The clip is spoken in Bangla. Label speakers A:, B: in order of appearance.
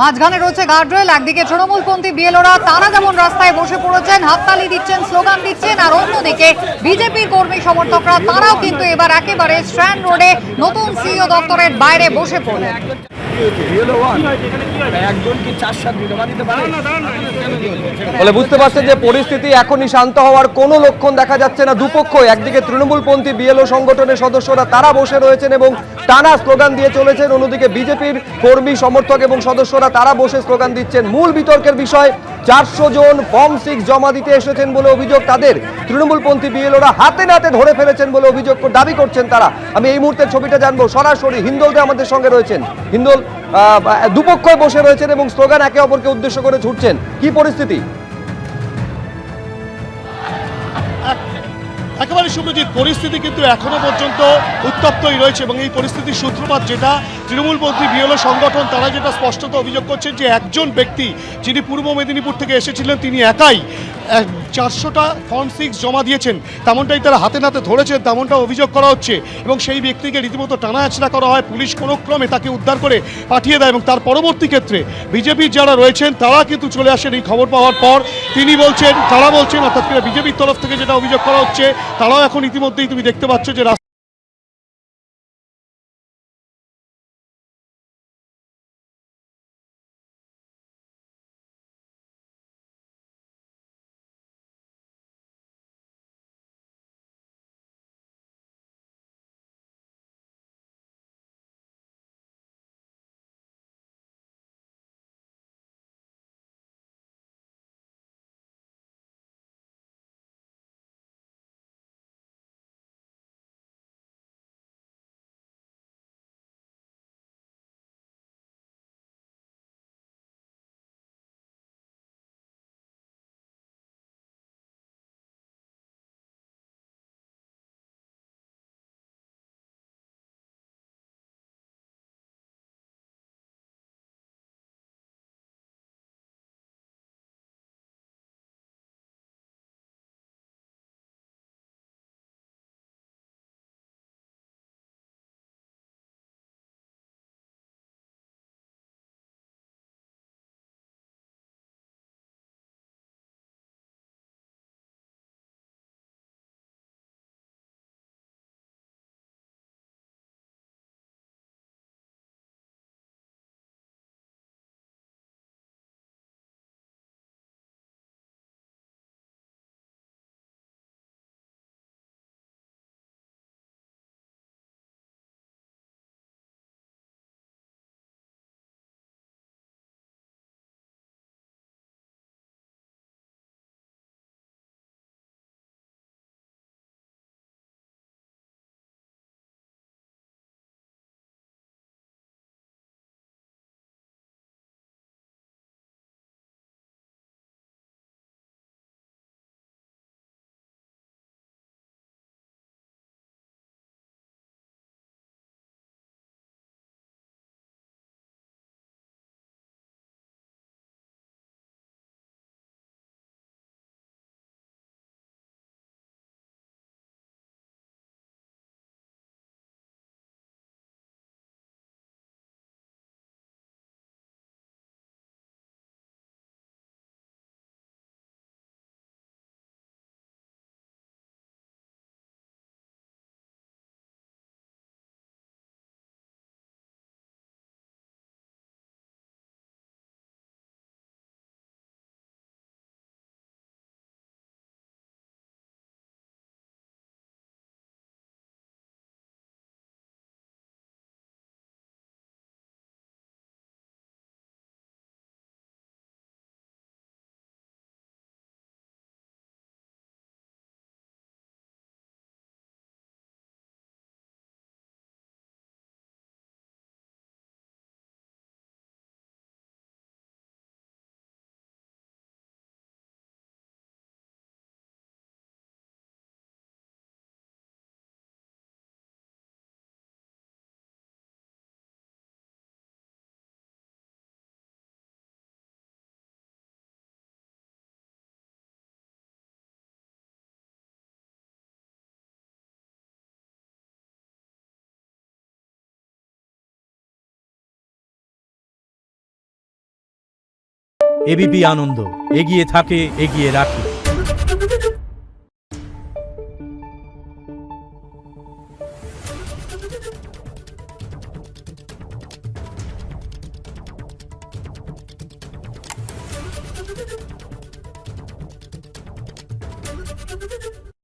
A: মাঝখানে রয়েছে গার্ডরেল, একদিকে তৃণমূলপন্থী বিএলওরা তারা যেমন রাস্তায় বসে পড়েছেন, হাততালি দিচ্ছেন, স্লোগান দিচ্ছেন, আর অন্যদিকে বিজেপির কর্মী সমর্থকরা তারাও কিন্তু এবার একেবারে স্ট্র্যান্ড রোডে নতুন সিইও দপ্তরের বাইরে বসে পড়লেন।
B: বলে বুঝতে পারছেন যে পরিস্থিতি এখনই শান্ত হওয়ার কোনো লক্ষণ দেখা যাচ্ছে না। দুপক্ষই, একদিকে তৃণমূলপন্থী বিএলও সংগঠনের সদস্যরা তারা বসে রয়েছেন এবং টানা স্লোগান দিয়ে চলেছেন, অন্যদিকে বিজেপির কর্মী সমর্থক এবং সদস্যরা তারা বসে স্লোগান দিচ্ছেন। মূল বিতর্কের বিষয় 400 জন ফর্ম 6 জমা দিতে এসেছেন বলে অভিযোগ তাদের। তৃণমূলপন্থী বিএলওরা হাতে নাতে ধরে ফেলেছেন বলে অভিযোগ দাবি করছেন তারা। আমি এই মুহূর্তের ছবিটা জানবো সরাসরি হিন্দোল দে আমাদের সঙ্গে রয়েছেন। হিন্দোল, দুপক্ষই বসে রয়েছেন এবং স্লোগান একে অপরকে উদ্দেশ্য করে ছুটছেন, কি পরিস্থিতি?
C: একেবারে শুভজিৎ, পরিস্থিতি কিন্তু এখনো পর্যন্ত উত্তপ্তই রয়েছে এবং এই পরিস্থিতির সূত্রপাত যেটা তৃণমূলপন্থী বিএলও সংগঠন তারা যেটা স্পষ্টত অভিযোগ করছেন যে একজন ব্যক্তি যিনি পূর্ব মেদিনীপুর থেকে এসেছিলেন তিনি একাই 400টা ফর্ম 6 জমা দিয়েছেন, তেমনটাই তারা হাতে নাতে ধরেছেন, তেমনটা অভিযোগ করা হচ্ছে এবং সেই ব্যক্তিকে রীতিমতো টানা হেঁচড়া করা হয়। পুলিশ কোনো ক্রমে তাকে উদ্ধার করে পাঠিয়ে দেয় এবং তার পরবর্তী ক্ষেত্রে বিজেপির যারা রয়েছেন তারা কিন্তু চলে আসেন এই খবর পাওয়ার পর। তারা বলছেন অর্থাৎ বিজেপির তরফ থেকে যেটা অভিযোগ করা হচ্ছে, তারাও এখন ইতিমধ্যেই তুমি দেখতে পাচ্ছ যে
D: এবিপি আনন্দ, এগিয়ে থাকে, এগিয়ে রাখে।